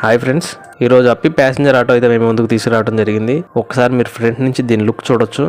Hi friends, ఈరోజు అప్పి passenger auto అయితే మేము ముందుకు తీసుకురావడం జరిగింది. ఒకసారి మీరు ఫ్రంట్ నుంచి దీని లుక్ చూడొచ్చు.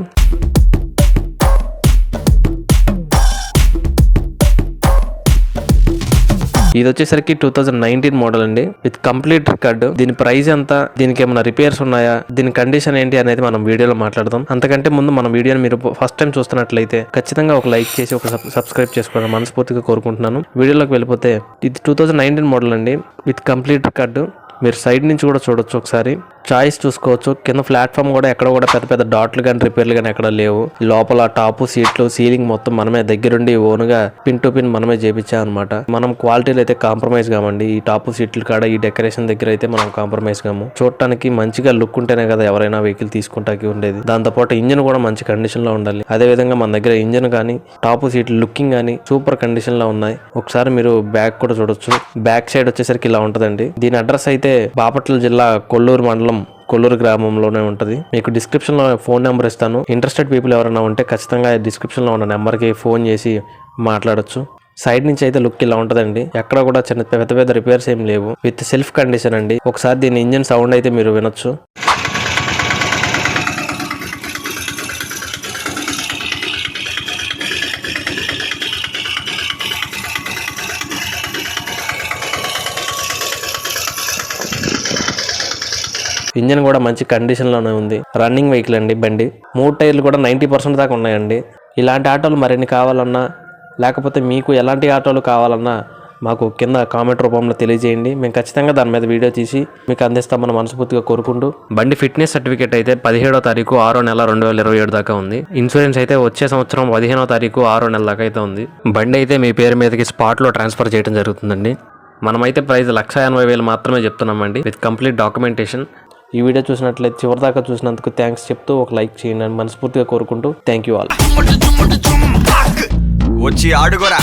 ఇది వచ్చేసరికి 2019 మోడల్ అండి, విత్ కంప్లీట్ రికార్డ్. దీని ప్రైస్ ఎంత, దీనికి ఏమైనా రిపేర్స్ ఉన్నాయా, దీని కండిషన్ ఏంటి అనేది మనం వీడియోలో మాట్లాడదాం. అంతకంటే ముందు మన వీడియోని మీరు ఫస్ట్ టైం చూస్తున్నట్లయితే ఖచ్చితంగా ఒక లైక్ చేసి ఒక సబ్స్క్రైబ్ చేసుకోవడం మనస్ఫూర్తిగా కోరుకుంటున్నాను. వీడియోలోకి వెళ్ళిపోతే ఇది 2019 మోడల్ అండి, విత్ కంప్లీట్ రికార్డ్. మీరు సైడ్ నుంచి కూడా చూడొచ్చు. ఒకసారి చాయిస్ చూసుకోవచ్చు. కింద ప్లాట్ఫామ్ కూడా ఎక్కడ కూడా పెద్ద పెద్ద డాట్లు కానీ రిపేర్లు కానీ ఎక్కడ లేవు. లోపల టాప్ సీట్లు, సీలింగ్ మొత్తం మనమే దగ్గరుండి ఓన్గా పిన్ టు పిన్ మనమే చేపించాం అనమాట. మనం క్వాలిటీలో అయితే కాంప్రమైజ్ కామండి. ఈ టాప్ సీట్లు కాడ, ఈ డెకరేషన్ దగ్గర అయితే మనం కాంప్రమైజ్ కాము. చూడటానికి మంచిగా లుక్ ఉంటేనే కదా ఎవరైనా వెహికల్ తీసుకుంటాకి ఉండేది. దాంతోపాటు ఇంజిన్ కూడా మంచి కండిషన్ లో ఉండాలి. అదే విధంగా మన దగ్గర ఇంజిన్ కానీ, టాప్ సీట్లు లుకింగ్ కానీ సూపర్ కండిషన్ లో ఉన్నాయి. ఒకసారి మీరు బ్యాక్ కూడా చూడొచ్చు. బ్యాక్ సైడ్ వచ్చేసరికి ఇలా ఉంటదండి. దీని అడ్రస్ అయితే బాపట్ల జిల్లా కొల్లూరు మండలం, కొల్లూరు గ్రామంలోనే ఉంటది. మీకు డిస్క్రిప్షన్ లో ఫోన్ నెంబర్ ఇస్తాను. ఇంట్రెస్టెడ్ పీపుల్ ఎవరైనా ఉంటే ఖచ్చితంగా డిస్క్రిప్షన్ లో ఉన్న నెంబర్ కి ఫోన్ చేసి మాట్లాడొచ్చు. సైడ్ నుంచి అయితే లుక్ ఇలా ఉంటదండి. ఎక్కడ కూడా పెద్ద పెద్ద రిపేర్స్ ఏం లేవు. విత్ సెల్ఫ్ కండిషన్ అండి. ఒకసారి దీని ఇంజిన్ సౌండ్ అయితే మీరు వినొచ్చు. ఇంజన్ కూడా మంచి కండిషన్లోనే ఉంది. రన్నింగ్ వెహికల్ అండి బండి. 3 టైర్లు కూడా 90% దాకా ఉన్నాయండి. ఇలాంటి ఆటోలు మరిన్ని కావాలన్నా, లేకపోతే మీకు ఎలాంటి ఆటోలు కావాలన్నా మాకు కింద కామెంట్ రూపంలో తెలియజేయండి. మేము ఖచ్చితంగా దాని మీద వీడియో తీసి మీకు అందిస్తామని మనస్ఫూర్తిగా కోరుకుంటూ, బండి ఫిట్నెస్ సర్టిఫికేట్ అయితే 17వ తారీఖు 6వ నెల 2027 దాకా ఉంది. ఇన్సూరెన్స్ అయితే వచ్చే సంవత్సరం 15వ తారీఖు 6వ నెల దాకా అయితే ఉంది. బండి అయితే మీ పేరు మీదకి స్పాట్లో ట్రాన్స్ఫర్ చేయడం జరుగుతుందండి. మనమైతే ప్రైస్ 1,80,000 మాత్రమే చెప్తున్నామండి, విత్ కంప్లీట్ డాక్యుమెంటేషన్. ఈ వీడియో చూసినట్లయితే చివరిదాకా చూసినందుకు థ్యాంక్స్ చెప్తూ ఒక లైక్ చేయండి అని మనస్ఫూర్తిగా కోరుకుంటూ థ్యాంక్ యూ ఆల్. వచ్చి ఆడుకోరా.